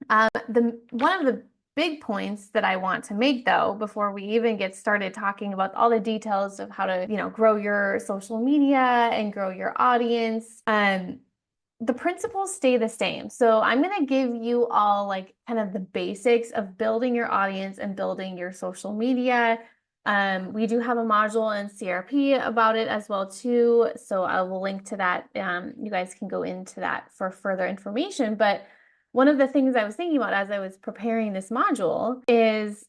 One of the big points that I want to make though, before we even get started talking about all the details of how to, grow your social media and grow your audience, the principles stay the same. So I'm going to give you all like kind of the basics of building your audience and building your social media. We do have a module in CRP about it as well too. So I will link to that. You guys can go into that for further information. But one of the things I was thinking about as I was preparing this module is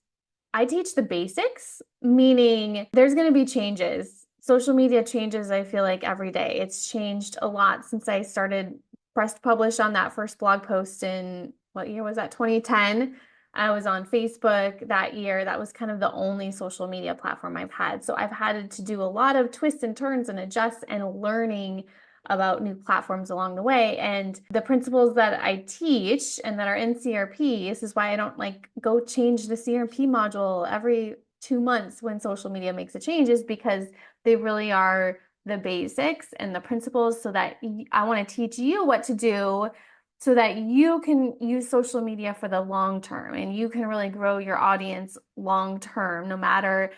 I teach the basics, meaning there's going to be changes. Social media changes, I feel like every day. It's changed a lot since I started press publish on that first blog post in what year was that? 2010. I was on Facebook that year. That was kind of the only social media platform I've had. So I've had to do a lot of twists and turns and adjust and learning about new platforms along the way. And the principles that I teach and that are in CRP, this is why I don't like go change the CRP module every 2 months when social media makes a change, is because they really are the basics and the principles so that I want to teach you what to do so that you can use social media for the long term and you can really grow your audience long term, no matter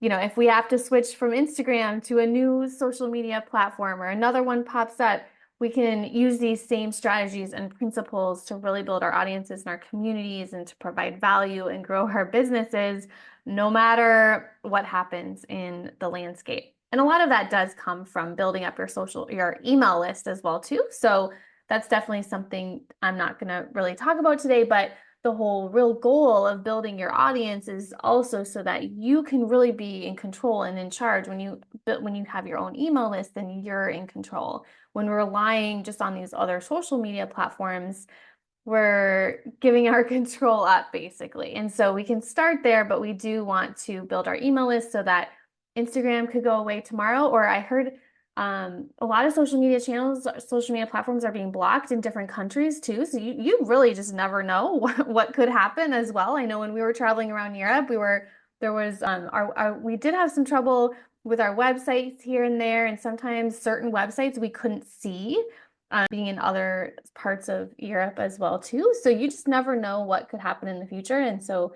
if we have to switch from Instagram to a new social media platform or another one pops up, we can use these same strategies and principles to really build our audiences and our communities and to provide value and grow our businesses, no matter what happens in the landscape. And a lot of that does come from building up your email list as well too. So that's definitely something I'm not going to really talk about today, but the whole real goal of building your audience is also so that you can really be in control and in charge. When you have your own email list, then you're in control. When we're relying just on these other social media platforms, we're giving our control up basically. And so we can start there, but we do want to build our email list so that Instagram could go away tomorrow. Or I heard a lot of social media channels, social media platforms are being blocked in different countries too. So you really just never know what could happen as well. I know when we were traveling around Europe, we did have some trouble with our websites here and there, and sometimes certain websites we couldn't see, being in other parts of Europe as well too. So you just never know what could happen in the future. And so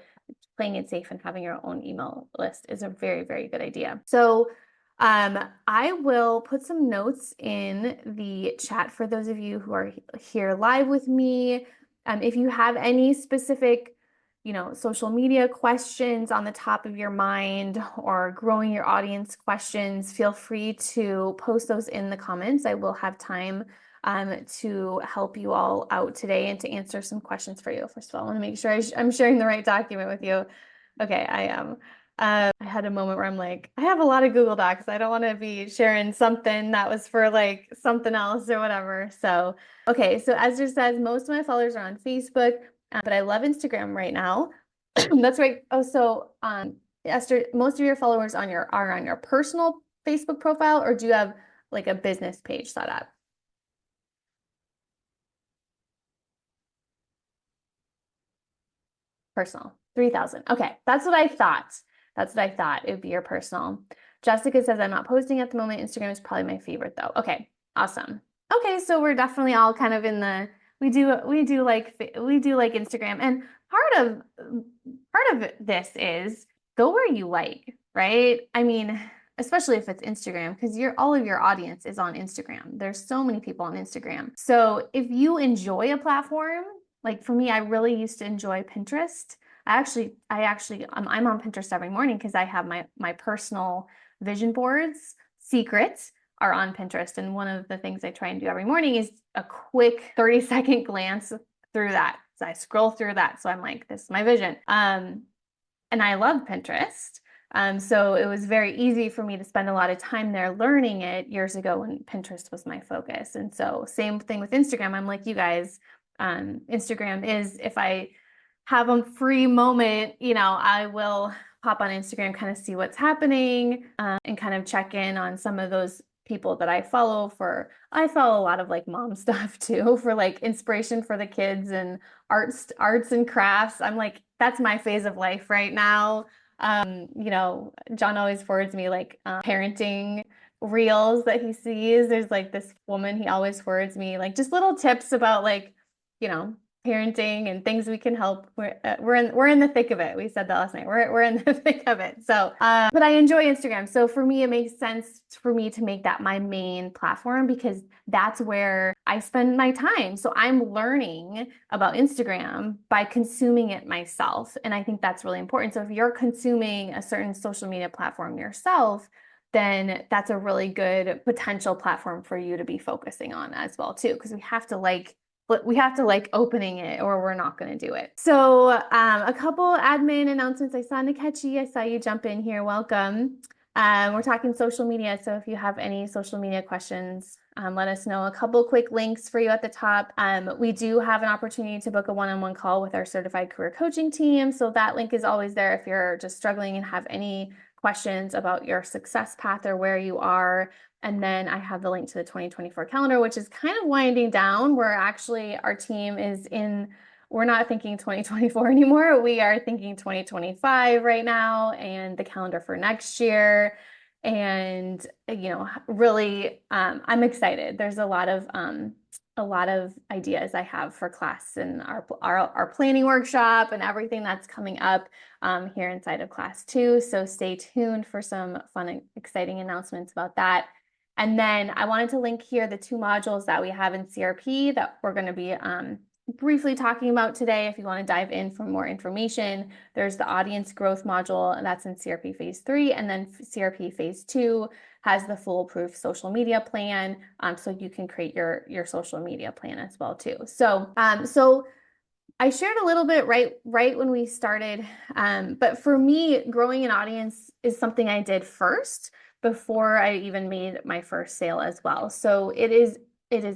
playing it safe and having your own email list is a very, very good idea. So I will put some notes in the chat for those of you who are here live with me. If you have any specific, social media questions on the top of your mind or growing your audience questions, feel free to post those in the comments. I will have time to help you all out today and to answer some questions for you. First of all, I want to make sure I'm sharing the right document with you. Okay, I am. I had a moment where I'm like, I have a lot of Google Docs. I don't want to be sharing something that was for like something else or whatever. So, okay. So Esther says most of my followers are on Facebook, but I love Instagram right now. That's right. Oh, so Esther, most of your followers are on your personal Facebook profile, or do you have like a business page set up? Personal, 3,000. Okay, that's what I thought. That's what I thought. It would be your personal. Jessica says, I'm not posting at the moment. Instagram is probably my favorite though. Okay, awesome. Okay, so we're definitely all kind of in the, we do like Instagram. And part of this is go where you like, right? I mean, especially if it's Instagram, because all of your audience is on Instagram. There's so many people on Instagram. So if you enjoy a platform, like for me, I really used to enjoy Pinterest. I'm on Pinterest every morning because I have my personal vision boards. Secrets are on Pinterest, and one of the things I try and do every morning is a quick 30-second glance through that. So I scroll through that. So I'm like, this is my vision. And I love Pinterest. So it was very easy for me to spend a lot of time there learning it years ago when Pinterest was my focus. And so same thing with Instagram. I'm like you guys. Instagram is, if I have a free moment, I will pop on Instagram, kind of see what's happening, and kind of check in on some of those people that I follow. I follow a lot of like mom stuff too, for like inspiration for the kids and arts and crafts. I'm like, that's my phase of life right now. John always forwards me like parenting reels that he sees. There's like this woman he always forwards me like just little tips about like parenting and things we can help. We're in the thick of it. We said that last night. We're in the thick of it. So, but I enjoy Instagram. So for me, it makes sense for me to make that my main platform because that's where I spend my time. So I'm learning about Instagram by consuming it myself, and I think that's really important. So if you're consuming a certain social media platform yourself, then that's a really good potential platform for you to be focusing on as well too, because we have to like opening it or we're not going to do it. So a couple admin announcements. I saw Nikechi, I saw you jump in here. Welcome. We're talking social media. So if you have any social media questions, let us know. A couple quick links for you at the top. We do have an opportunity to book a one-on-one call with our certified career coaching team. So that link is always there if you're just struggling and have any questions about your success path or where you are. And then I have the link to the 2024 calendar, which is kind of winding down. Our team is we're not thinking 2024 anymore. We are thinking 2025 right now and the calendar for next year. And, really, I'm excited. There's a lot of ideas I have for class and our planning workshop and everything that's coming up here inside of class 2. So stay tuned for some fun and exciting announcements about that. And then I wanted to link here the 2 modules that we have in CRP that we're going to be briefly talking about today. If you want to dive in for more information, there's the audience growth module, and that's in CRP phase 3. And then CRP phase 2 has the foolproof social media plan. So you can create your social media plan as well too. So I shared a little bit right when we started, but for me, growing an audience is something I did first before I even made my first sale as well. So it is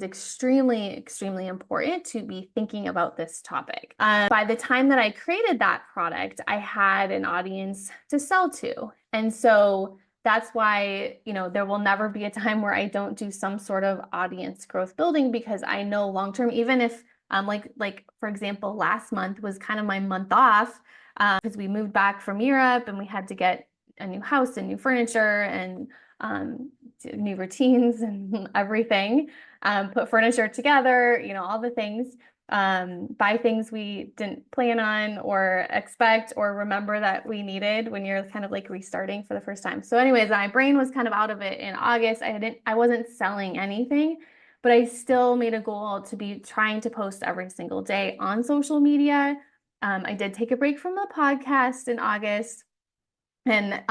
extremely, extremely important to be thinking about this topic. By the time that I created that product, I had an audience to sell to. And so that's why, there will never be a time where I don't do some sort of audience growth building, because I know long-term, even if like for example, last month was kind of my month off because we moved back from Europe and we had to get a new house and new furniture and new routines and everything, put furniture together, all the things, buy things we didn't plan on or expect or remember that we needed when you're kind of like restarting for the first time. So anyways, my brain was kind of out of it in August. I wasn't selling anything, but I still made a goal to be trying to post every single day on social media. I did take a break from the podcast in August. But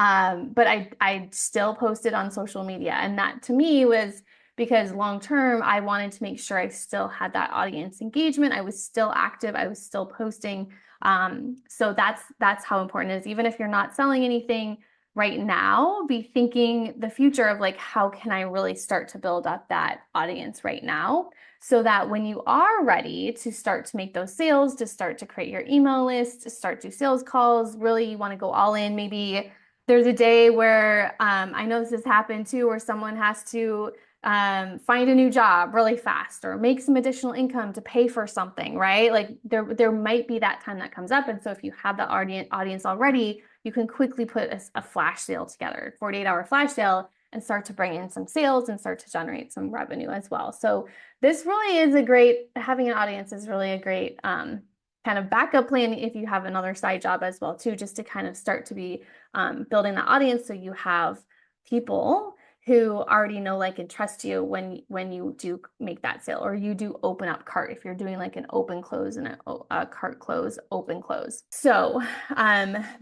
I still posted on social media, and that to me was because long term I wanted to make sure I still had that audience engagement. I was still active. I was still posting. So that's how important it is. Even if you're not selling anything right now, be thinking the future of like, how can I really start to build up that audience right now, so that when you are ready to start to make those sales, to start to create your email list, to start to do sales calls, really you want to go all in. Maybe there's a day where I know this has happened too, where someone has to find a new job really fast or make some additional income to pay for something, right? Like there might be that time that comes up. And so if you have the audience already, you can quickly put a flash sale together, 48-hour flash sale, and start to bring in some sales and start to generate some revenue as well. So this really is having an audience is really a great kind of backup plan if you have another side job as well too, just to kind of start to be building the audience, so you have people who already know, like, and trust you when you do make that sale, or you do open up cart if you're doing like an open close and a cart close, open close. So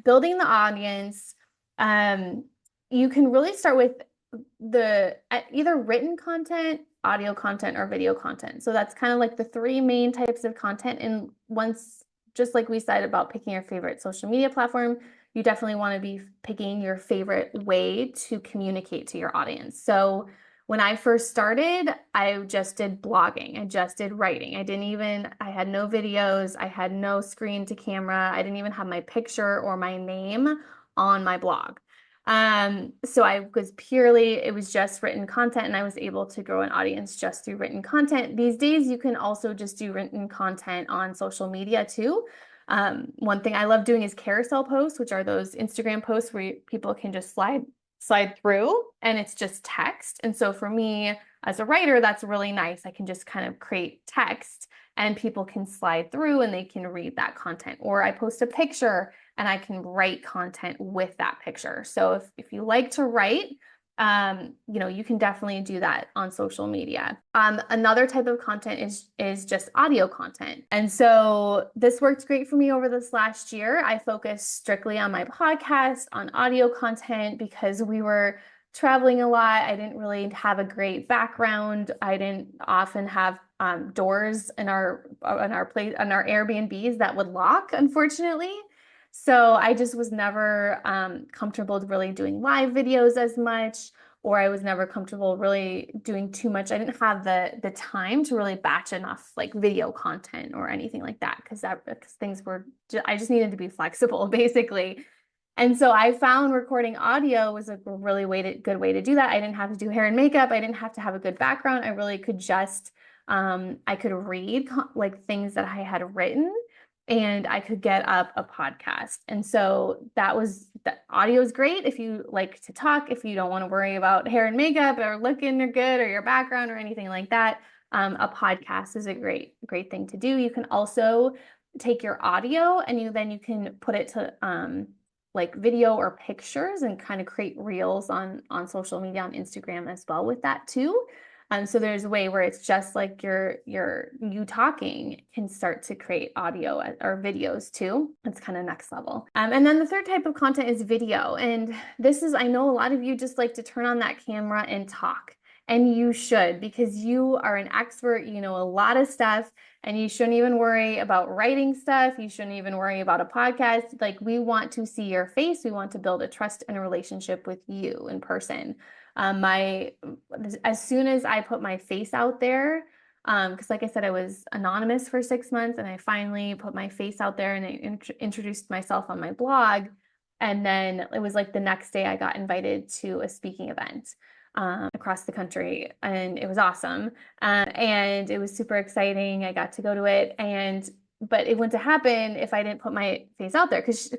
building the audience, you can really start with the either written content, audio content, or video content. So that's kind of like the 3 main types of content. And once, just like we said about picking your favorite social media platform, you definitely want to be picking your favorite way to communicate to your audience. So when I first started, I just did blogging. I just did writing. I had no videos. I had no screen to camera. I didn't even have my picture or my name on my blog. So it was just written content, and I was able to grow an audience just through written content. These days, you can also just do written content on social media too. One thing I love doing is carousel posts, which are those Instagram posts where people can just slide through and it's just text. And so for me as a writer, that's really nice. I can just kind of create text and people can slide through and they can read that content. Or I post a picture and I can write content with that picture. So if you like to write, you can definitely do that on social media. Another type of content is just audio content. And so this worked great for me over this last year. I focused strictly on my podcast, on audio content, because we were traveling a lot. I didn't really have a great background. I didn't often have doors in our Airbnbs that would lock, unfortunately. So I just was never comfortable really doing live videos as much, or I was never comfortable really doing too much. I didn't have the time to really batch enough like video content or anything like that because I just needed to be flexible basically. And so I found recording audio was a really good way to do that. I didn't have to do hair and makeup. I didn't have to have a good background. I really could just I could read like things that I had written and I could get up a podcast. And so the audio is great if you like to talk, if you don't want to worry about hair and makeup or looking good or your background or anything like that. A podcast is a great thing to do. You can also take your audio and then you can put it to like video or pictures and kind of create reels on social media, on Instagram as well with that too. So there's a way where it's just like you talking can start to create audio or videos too. That's kind of next level. And then the third type of content is video. And I know a lot of you just like to turn on that camera and talk. And you should, because you are an expert, you know a lot of stuff, and you shouldn't even worry about writing stuff. You shouldn't even worry about a podcast. Like, we want to see your face. We want to build a trust and a relationship with you in person. As soon as I put my face out there, because like I said, I was anonymous for 6 months, and I finally put my face out there and I introduced myself on my blog. And then it was like the next day I got invited to a speaking event across the country, and it was awesome. And it was super exciting. I got to go to it, but it wouldn't happen if I didn't put my face out there, because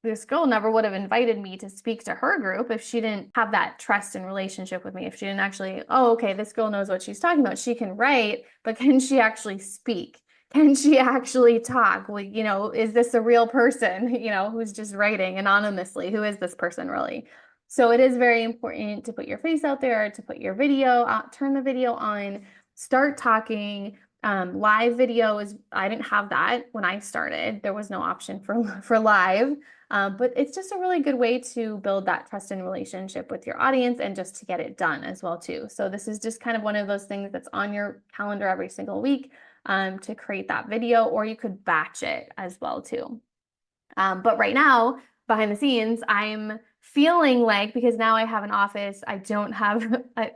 this girl never would have invited me to speak to her group if she didn't have that trust and relationship with me. If she didn't actually, oh, okay, this girl knows what she's talking about. She can write, but can she actually speak? Can she actually talk? Well, is this a real person, who's just writing anonymously? Who is this person really? So it is very important to put your face out there, to put your video out, turn the video on, start talking. Live video I didn't have that when I started. There was no option for live, but it's just a really good way to build that trust and relationship with your audience and just to get it done as well too. So this is just kind of one of those things that's on your calendar every single week to create that video, or you could batch it as well too. But right now, behind the scenes, I'm feeling like, because now I have an office, I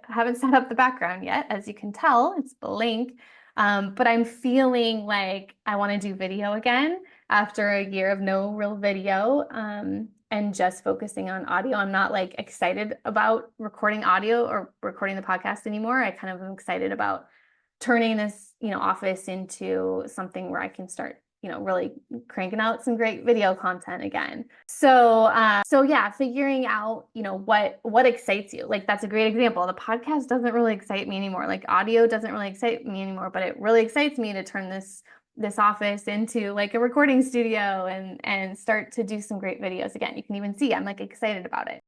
haven't set up the background yet. As you can tell, it's blank. But I'm feeling like I want to do video again after a year of no real video, and just focusing on audio. I'm not like excited about recording audio or recording the podcast anymore. I kind of am excited about turning this, office into something where I can start, really cranking out some great video content again. So yeah, figuring out, what excites you. Like, that's a great example. The podcast doesn't really excite me anymore. Like, audio doesn't really excite me anymore, but it really excites me to turn this office into like a recording studio and start to do some great videos again. You can even see I'm like excited about it.